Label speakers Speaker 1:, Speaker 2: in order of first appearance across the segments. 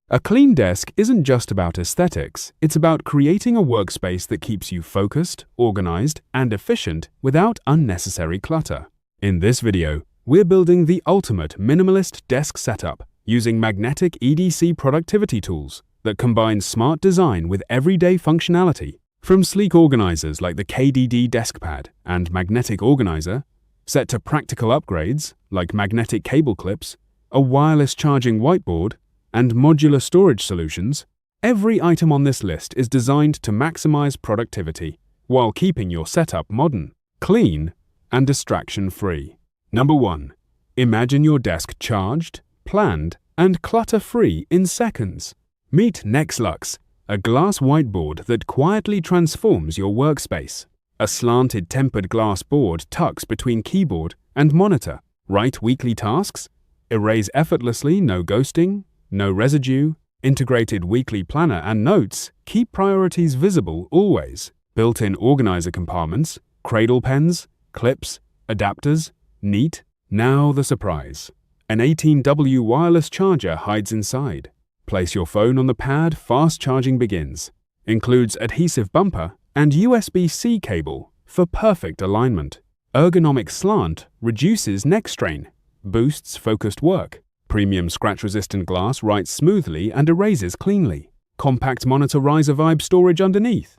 Speaker 1: A clean desk isn't just about aesthetics, it's about creating a workspace that keeps you focused, organized, and efficient without unnecessary clutter. In this video, we're building the ultimate minimalist desk setup using magnetic EDC productivity tools that combine smart design with everyday functionality. From sleek organizers like the KDD DeskPad and Magnetic Organizer, set to practical upgrades like magnetic cable clips, a wireless charging whiteboard, and modular storage solutions, every item on this list is designed to maximize productivity while keeping your setup modern, clean, and distraction-free. Number 1. Imagine your desk charged, planned, and clutter-free in seconds. Meet NEXTLUXE, a glass whiteboard that quietly transforms your workspace. A slanted tempered glass board tucks between keyboard and monitor. Write weekly tasks, erase effortlessly, no ghosting, no residue, integrated weekly planner and notes, keep priorities visible always. Built-in organizer compartments, cradle pens, clips, adapters, neat. Now the surprise. An 18W wireless charger hides inside. Place your phone on the pad, fast charging begins. Includes adhesive bumper and USB-C cable for perfect alignment. Ergonomic slant reduces neck strain, boosts focused work. Premium scratch-resistant glass writes smoothly and erases cleanly. Compact monitor riser vibe storage underneath.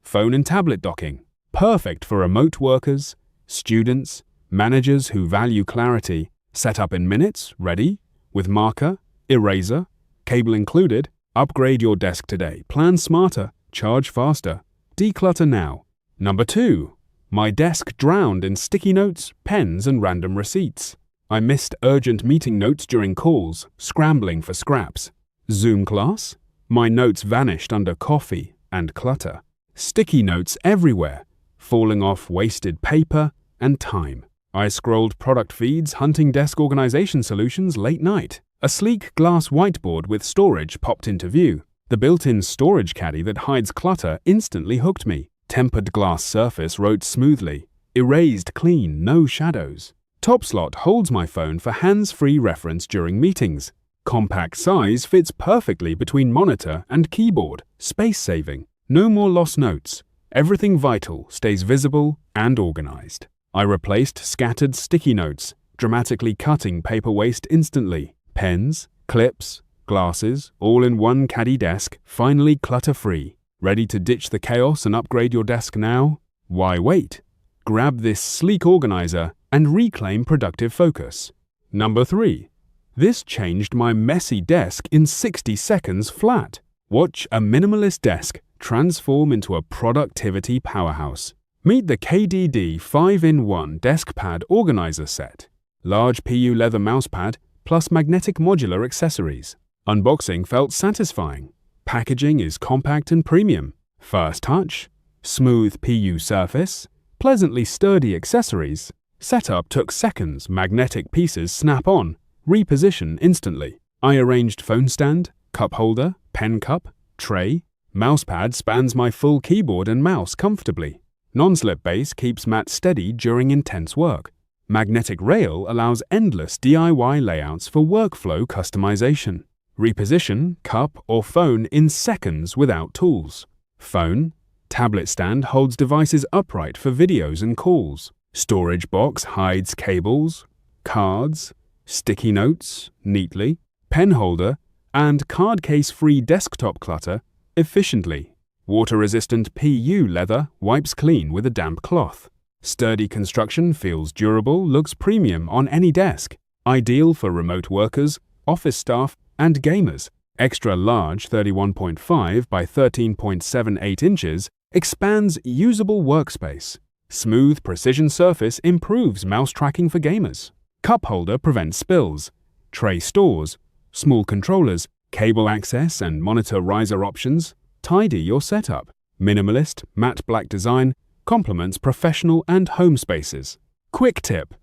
Speaker 1: Phone and tablet docking. Perfect for remote workers, students, managers who value clarity. Set up in minutes, ready, with marker, eraser, cable included. Upgrade your desk today. Plan smarter, charge faster. Declutter now. Number 2. My desk drowned in sticky notes, pens, and random receipts. I missed urgent meeting notes during calls, scrambling for scraps. Zoom class? My notes vanished under coffee and clutter. Sticky notes everywhere, falling off wasted paper and time. I scrolled product feeds, hunting desk organization solutions late night. A sleek glass whiteboard with storage popped into view. The built-in storage caddy that hides clutter instantly hooked me. Tempered glass surface wrote smoothly. Erased clean, no shadows. Top slot holds my phone for hands-free reference during meetings. Compact size fits perfectly between monitor and keyboard. Space-saving. No more lost notes. Everything vital stays visible and organized. I replaced scattered sticky notes, dramatically cutting paper waste instantly. Pens, clips, glasses, all in one caddy desk, finally clutter-free. Ready to ditch the chaos and upgrade your desk now? Why wait? Grab this sleek organizer and reclaim productive focus. Number 3. This changed my messy desk in 60 seconds flat. Watch a minimalist desk transform into a productivity powerhouse. Meet the KDD 5-in-1 DeskPad Organizer Set. Large PU leather mousepad plus magnetic modular accessories. Unboxing felt satisfying. Packaging is compact and premium. First touch, smooth PU surface, pleasantly sturdy accessories. Setup took seconds, magnetic pieces snap on, reposition instantly. I arranged phone stand, cup holder, pen cup, tray. Mousepad spans my full keyboard and mouse comfortably. Non-slip base keeps mat steady during intense work. Magnetic rail allows endless DIY layouts for workflow customization. Reposition cup or phone in seconds without tools. Phone, tablet stand holds devices upright for videos and calls. Storage box hides cables, cards, sticky notes neatly, pen holder, and card case-free desktop clutter efficiently. Water-resistant PU leather wipes clean with a damp cloth. Sturdy construction feels durable, looks premium on any desk. Ideal for remote workers, office staff, and gamers. Extra large 31.5 by 13.78 inches expands usable workspace. Smooth precision surface improves mouse tracking for gamers. Cup holder prevents spills. Tray stores, small controllers, cable access and monitor riser options. Tidy your setup. Minimalist, matte black design complements professional and home spaces. Quick tip.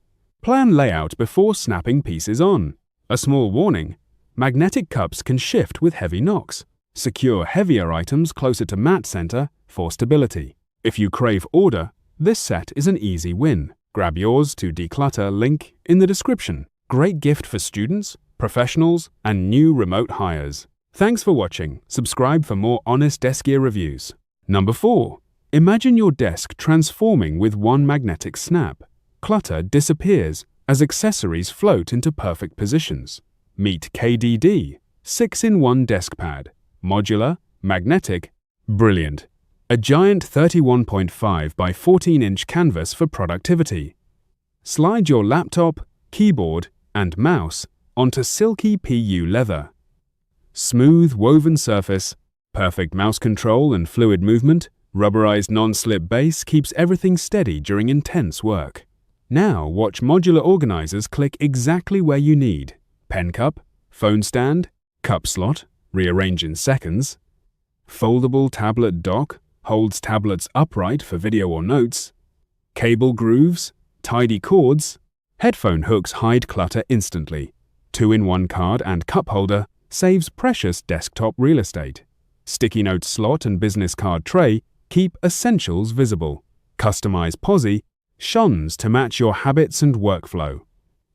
Speaker 1: Plan layout before snapping pieces on. A small warning. Magnetic cups can shift with heavy knocks. Secure heavier items closer to mat center for stability. If you crave order, this set is an easy win. Grab yours to declutter, link in the description. Great gift for students, professionals, and new remote hires. Thanks for watching. Subscribe for more honest desk gear reviews. Number 4. Imagine your desk transforming with one magnetic snap. Clutter disappears as accessories float into perfect positions. Meet KDD, 6-in-1 desk pad. Modular, magnetic, brilliant. A giant 31.5 by 14-inch canvas for productivity. Slide your laptop, keyboard, and mouse onto silky PU leather. Smooth woven surface, perfect mouse control and fluid movement, rubberized non-slip base keeps everything steady during intense work. Now watch modular organizers click exactly where you need. Pen cup, phone stand, cup slot, rearrange in seconds. Foldable tablet dock, holds tablets upright for video or notes. Cable grooves, tidy cords. Headphone hooks hide clutter instantly. 2-in-1 card and cup holder saves precious desktop real estate. Sticky note slot and business card tray keep essentials visible. Customize posi shons to match your habits and workflow.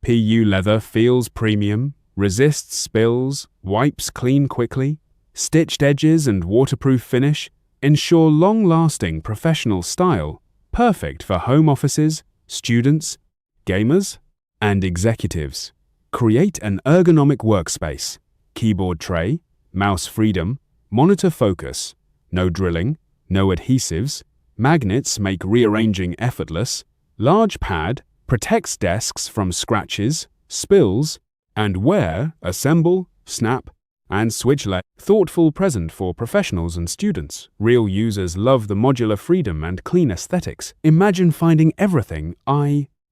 Speaker 1: PU leather feels premium, resists spills, wipes clean quickly. Stitched edges and waterproof finish ensure long-lasting professional style, perfect for home offices, students, gamers, and executives. Create an ergonomic workspace. Keyboard tray, mouse freedom, monitor focus, no drilling, no adhesives, magnets make rearranging effortless, large pad protects desks from scratches, spills, and wear, assemble, snap, and switch thoughtful present for professionals and students. Real users love the modular freedom and clean aesthetics. Imagine finding everything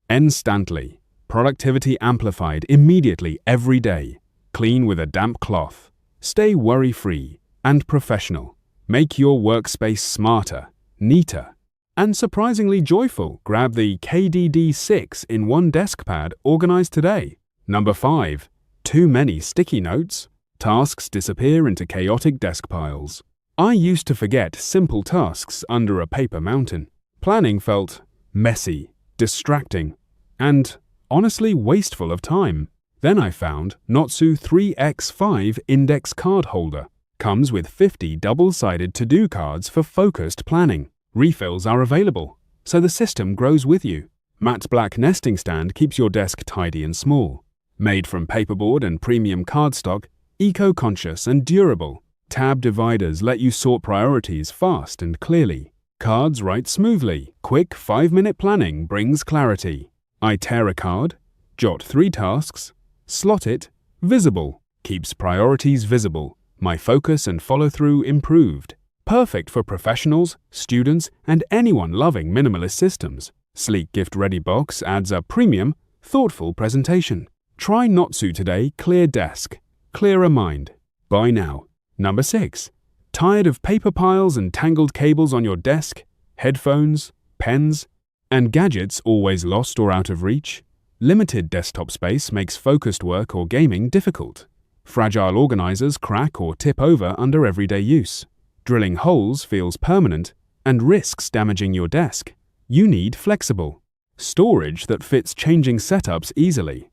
Speaker 1: instantly. Productivity amplified immediately every day. Clean with a damp cloth. Stay worry-free and professional. Make your workspace smarter, neater, and surprisingly joyful. Grab the KDD 6-in-1 desk pad organized today. Number 5. Too many sticky notes? Tasks disappear into chaotic desk piles. I used to forget simple tasks under a paper mountain. Planning felt messy, distracting, and honestly wasteful of time. Then I found Notsu 3x5 index card holder. Comes with 50 double-sided to-do cards for focused planning. Refills are available, so the system grows with you. Matte black nesting stand keeps your desk tidy and small. Made from paperboard and premium cardstock, eco-conscious and durable. Tab dividers let you sort priorities fast and clearly. Cards write smoothly. Quick 5-minute planning brings clarity. I tear a card, jot 3 tasks, slot it, visible. Keeps priorities visible. My focus and follow-through improved. Perfect for professionals, students, and anyone loving minimalist systems. Sleek gift-ready box adds a premium, thoughtful presentation. Try Notsu today. Clear desk. Clearer mind. Buy now. Number 6. Tired of paper piles and tangled cables on your desk? Headphones, pens, and gadgets always lost or out of reach? Limited desktop space makes focused work or gaming difficult. Fragile organizers crack or tip over under everyday use. Drilling holes feels permanent and risks damaging your desk. You need flexible storage that fits changing setups easily.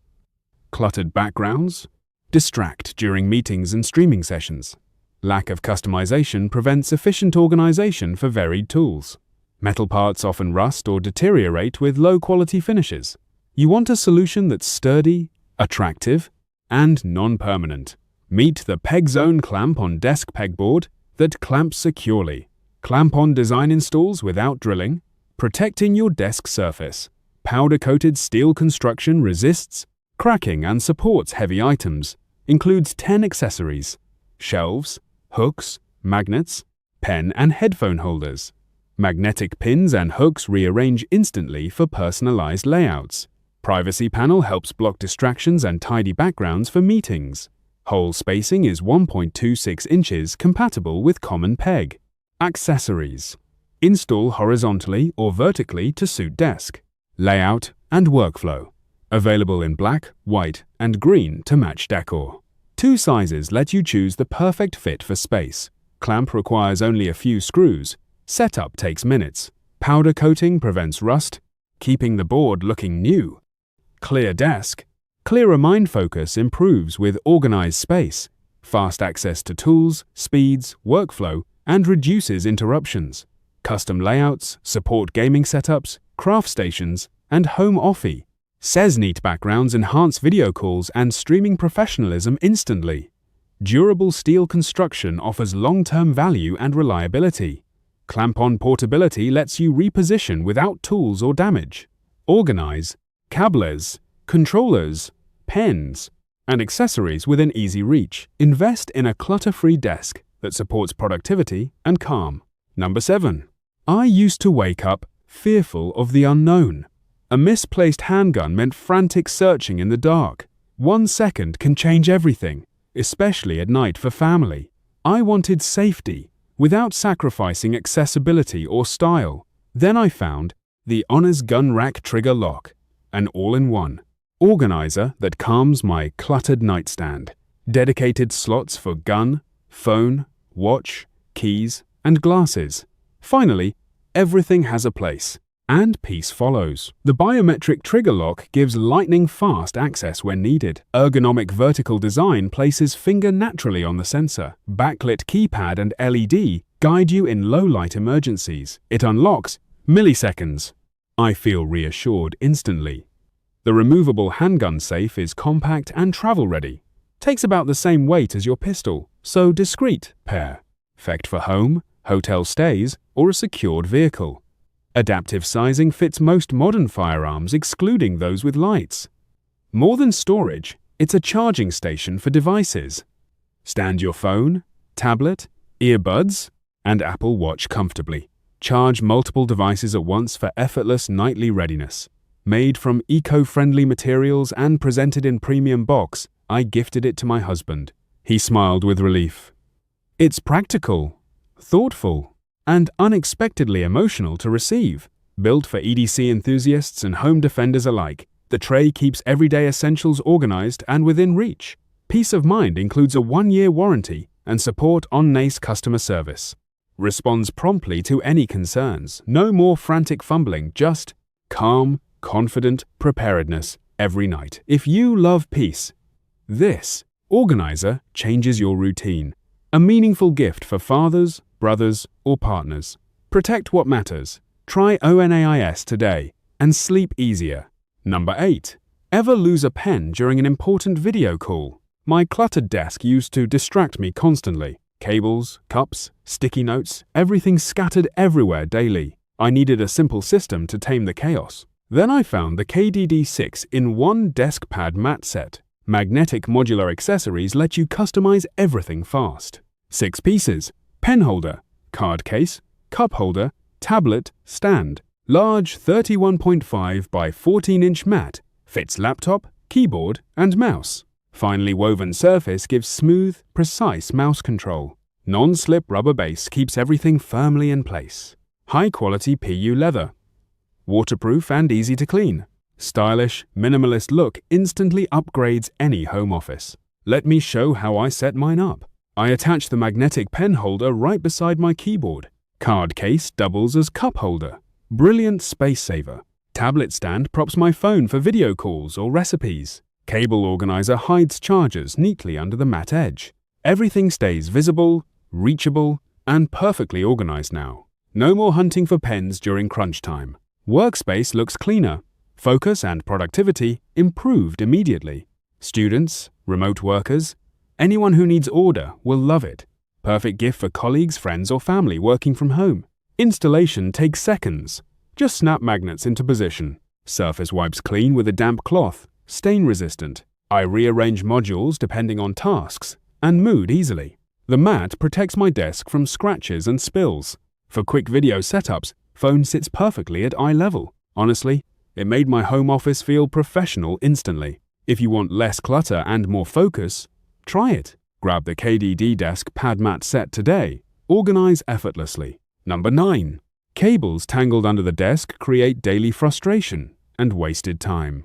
Speaker 1: Cluttered backgrounds distract during meetings and streaming sessions. Lack of customization prevents efficient organization for varied tools. Metal parts often rust or deteriorate with low-quality finishes. You want a solution that's sturdy, attractive, and non-permanent. Meet the Pegzone clamp-on desk pegboard that clamps securely. Clamp-on design installs without drilling, protecting your desk surface. Powder-coated steel construction resists cracking and supports heavy items. Includes 10 accessories: shelves, hooks, magnets, pen and headphone holders. Magnetic pins and hooks rearrange instantly for personalized layouts. Privacy panel helps block distractions and tidy backgrounds for meetings. Hole spacing is 1.26 inches, compatible with common peg. Accessories. Install horizontally or vertically to suit desk. Layout and workflow. Available in black, white, and green to match decor. 2 sizes let you choose the perfect fit for space. Clamp requires only a few screws. Setup takes minutes. Powder coating prevents rust, keeping the board looking new. Clear desk. Clearer mind focus improves with organized space. fast access to tools, speeds, workflow, and reduces interruptions. Custom layouts, support gaming setups, craft stations, and home office. Says neat backgrounds enhance video calls and streaming professionalism instantly. Durable steel construction offers long-term value and reliability. Clamp-on portability lets you reposition without tools or damage. Organize cablers, controllers, pens, and accessories within easy reach. Invest in a clutter-free desk that supports productivity and calm. Number 7. I used to wake up fearful of the unknown. A misplaced handgun meant frantic searching in the dark. 1 second can change everything, especially at night for family. I wanted safety without sacrificing accessibility or style. Then I found the ONNAIS gun rack trigger lock, an all-in-one organizer that calms my cluttered nightstand. Dedicated slots for gun, phone, watch, keys, and glasses. Finally, everything has a place, and peace follows. The biometric trigger lock gives lightning-fast access when needed. Ergonomic vertical design places finger naturally on the sensor. Backlit keypad and LED guide you in low-light emergencies. It unlocks milliseconds. I feel reassured instantly. The removable handgun safe is compact and travel-ready. Takes about the same weight as your pistol, so discreet. Perfect for home, hotel stays, or a secured vehicle. Adaptive sizing fits most modern firearms, excluding those with lights. More than storage, it's a charging station for devices. Stand your phone, tablet, earbuds, and Apple Watch comfortably. Charge multiple devices at once for effortless nightly readiness. Made from eco-friendly materials and presented in premium box, I gifted it to my husband. He smiled with relief. It's practical, thoughtful, and unexpectedly emotional to receive. Built for EDC enthusiasts and home defenders alike, the tray keeps everyday essentials organized and within reach. Peace of mind includes a 1-year warranty and support ONNAIS customer service. Responds promptly to any concerns. No more frantic fumbling, just calm, confident preparedness every night. If you love peace, this organizer changes your routine. A meaningful gift for fathers, brothers, or partners. Protect what matters. Try ONNAIS today and sleep easier. Number 8. Ever lose a pen during an important video call? My cluttered desk used to distract me constantly. Cables, cups, sticky notes, everything scattered everywhere daily. I needed a simple system to tame the chaos. Then I found the KDD 6-in-1 desk pad mat set. Magnetic modular accessories let you customize everything fast. 6 pieces: pen holder, card case, cup holder, tablet, stand. Large 31.5 by 14-inch mat, fits laptop, keyboard, and mouse. Finely woven surface gives smooth, precise mouse control. Non-slip rubber base keeps everything firmly in place. High-quality PU leather. Waterproof and easy to clean. Stylish, minimalist look instantly upgrades any home office. Let me show how I set mine up. I attach the magnetic pen holder right beside my keyboard. Card case doubles as cup holder. Brilliant space saver. Tablet stand props my phone for video calls or recipes. Cable organizer hides chargers neatly under the matte edge. Everything stays visible, reachable, and perfectly organized now. No more hunting for pens during crunch time. Workspace looks cleaner. Focus and productivity improved immediately. Students, remote workers, anyone who needs order will love it. Perfect gift for colleagues, friends, or family working from home. Installation takes seconds. Just snap magnets into position. Surface wipes clean with a damp cloth. Stain resistant. I rearrange modules depending on tasks and mood easily. The mat protects my desk from scratches and spills. For quick video setups, phone sits perfectly at eye level. Honestly, it made my home office feel professional instantly. If you want less clutter and more focus, try it. Grab the KDD Desk Pad Mat set today. Organize effortlessly. Number 9. Cables tangled under the desk create daily frustration and wasted time.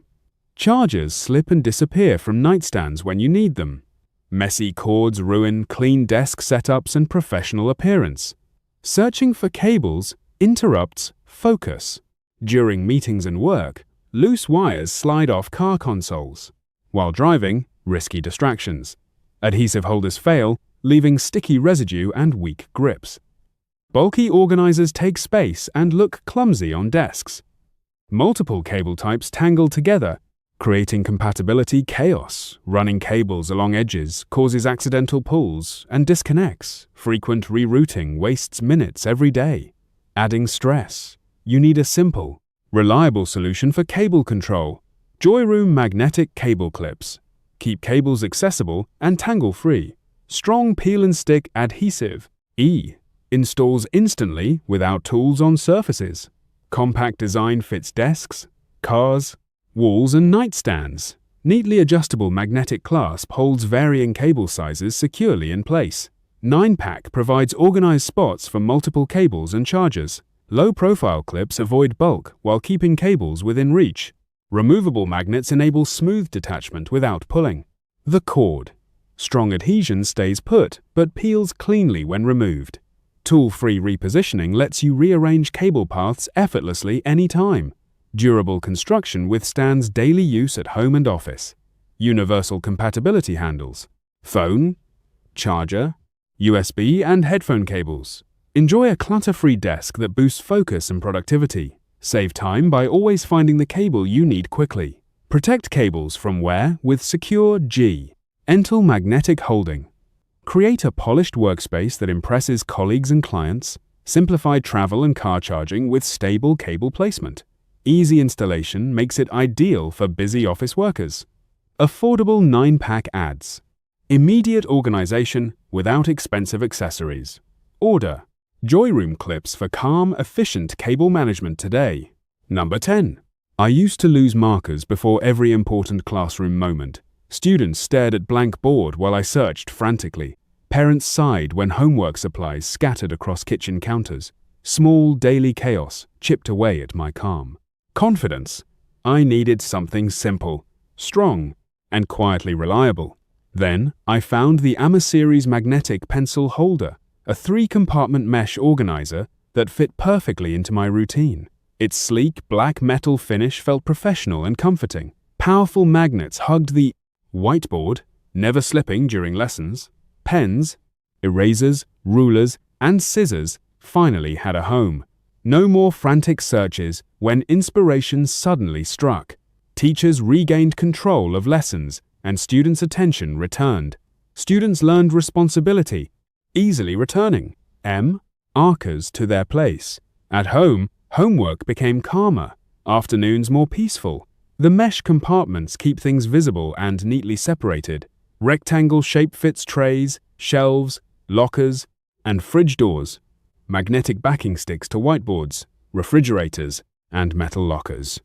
Speaker 1: Chargers slip and disappear from nightstands when you need them. Messy cords ruin clean desk setups and professional appearance. Searching for cables interrupts focus. During meetings and work, loose wires slide off car consoles. While driving, risky distractions. Adhesive holders fail, leaving sticky residue and weak grips. Bulky organizers take space and look clumsy on desks. Multiple cable types tangle together, creating compatibility chaos. Running cables along edges causes accidental pulls and disconnects. Frequent rerouting wastes minutes every day, adding stress. You need a simple, reliable solution for cable control. Joyroom magnetic cable clips. Keep cables accessible and tangle-free. Strong peel and stick adhesive. Installs instantly without tools on surfaces. Compact design fits desks, cars, walls and nightstands. Neatly adjustable magnetic clasp holds varying cable sizes securely in place. 9-pack provides organized spots for multiple cables and chargers. Low-profile clips avoid bulk while keeping cables within reach. Removable magnets enable smooth detachment without pulling. The cord. Strong adhesion stays put but peels cleanly when removed. Tool-free repositioning lets you rearrange cable paths effortlessly anytime. Durable construction withstands daily use at home and office. Universal compatibility handles. Phone, charger, USB and headphone cables. Enjoy a clutter-free desk that boosts focus and productivity. Save time by always finding the cable you need quickly. Protect cables from wear with secure G. Entel magnetic holding. Create a polished workspace that impresses colleagues and clients. Simplify travel and car charging with stable cable placement. Easy installation makes it ideal for busy office workers. Affordable 9-pack adds. Immediate organization without expensive accessories. Order. Joyroom clips for calm, efficient cable management today. Number 10. I used to lose markers before every important classroom moment. Students stared at blank board while I searched frantically. Parents sighed when homework supplies scattered across kitchen counters. Small daily chaos chipped away at my calm. Confidence. I needed something simple, strong, and quietly reliable. Then I found the AMA Series magnetic pencil holder, a 3-compartment mesh organizer that fit perfectly into my routine. Its sleek black metal finish felt professional and comforting. Powerful magnets hugged the whiteboard, never slipping during lessons. Pens, erasers, rulers, and scissors finally had a home. No more frantic searches when inspiration suddenly struck. Teachers regained control of lessons and students' attention returned. Students learned responsibility, easily returning markers to their place. At home, homework became calmer, afternoons more peaceful. The mesh compartments keep things visible and neatly separated. Rectangle shape fits trays, shelves, lockers, and fridge doors. Magnetic backing sticks to whiteboards, refrigerators, and metal lockers.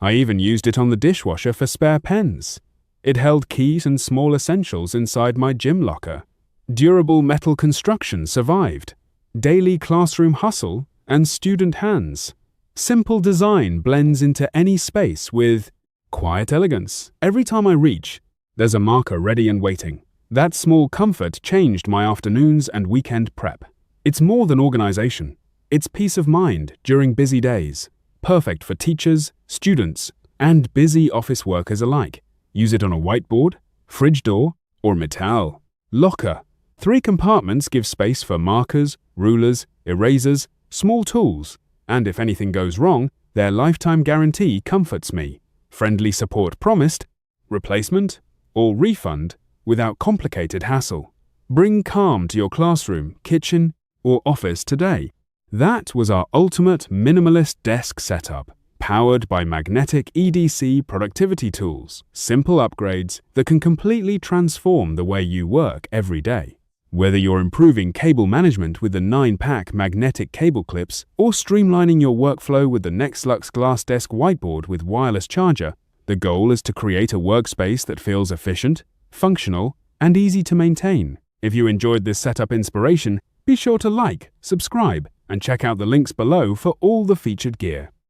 Speaker 1: I even used it on the dishwasher for spare pens. It held keys and small essentials inside my gym locker. Durable metal construction survived. Daily classroom hustle and student hands. Simple design blends into any space with quiet elegance. Every time I reach, there's a marker ready and waiting. That small comfort changed my afternoons and weekend prep. It's more than organization. It's peace of mind during busy days. Perfect for teachers, students, and busy office workers alike. Use it on a whiteboard, fridge door, or metal locker. 3 compartments give space for markers, rulers, erasers, small tools, and if anything goes wrong, their lifetime guarantee comforts me. Friendly support promised, replacement, or refund without complicated hassle. Bring calm to your classroom, kitchen, or office today. That was our ultimate minimalist desk setup, powered by magnetic EDC productivity tools, simple upgrades that can completely transform the way you work every day. Whether you're improving cable management with the 9-pack magnetic cable clips or streamlining your workflow with the NEXTLUXE Glass Desk Whiteboard with wireless charger, the goal is to create a workspace that feels efficient, functional, and easy to maintain. If you enjoyed this setup inspiration, be sure to like, subscribe, and check out the links below for all the featured gear.